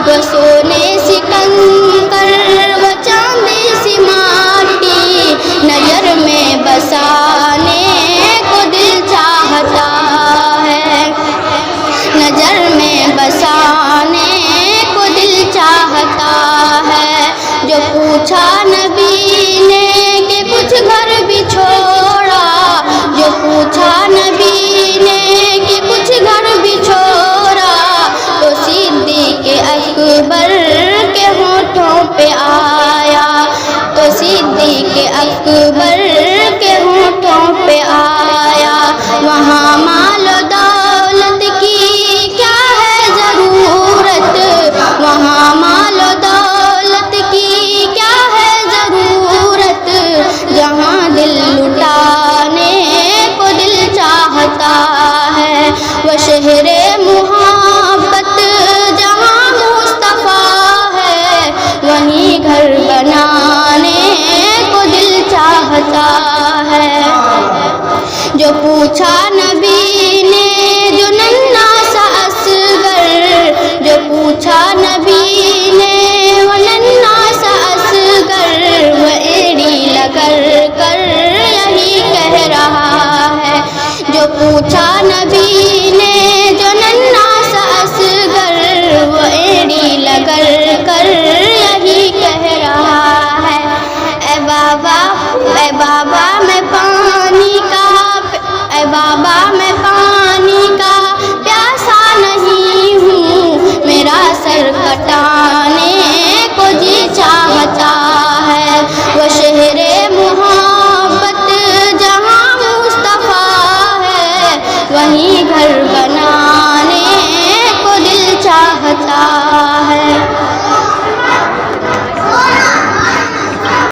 وہ سونے سی کنکر وہ چاندی سی ماٹی نظر میں بسانے کو دل چاہتا ہے، نظر میں بسانے کو دل چاہتا ہے۔ جو پوچھا نبی نے کہ کچھ گھر بھی چھوڑا، جو پوچھا نبی نے کہ کچھ گھر بھی چھوڑا، تو صدیق اکبر کے ہونٹوں پہ آیا، تو صدیق اکبر کے ہونٹوں پہ آیا۔ وہاں مال و دولت کی کیا ہے ضرورت، وہاں مال و دولت کی کیا ہے ضرورت، جہاں دل لٹانے کو دل چاہتا ہے۔ وہ شہر محبت جہاں مصطفیٰ ہے، وہیں گھر بنانے کو دل چاہتا ہے۔ جو پوچھا نبی نے جو ننھا سا اصغر، جو پوچھا نبی نے وہ ننھا سا اصغر، وہ ایڑی رگڑ کر یہی کہہ رہا ہے۔ جو پوچھا نبی نے جو ننھا سا اصغر، وہ ایڑی رگڑ کر یہی کہہ رہا ہے۔ اے بابا میں پانی کا، اے بابا میں پانی کا پیاسا نہیں ہوں، میرا سر کٹانے کو جی چاہتا ہے۔ وہ شہر محبت جہاں مصطفیٰ ہے، وہیں گھر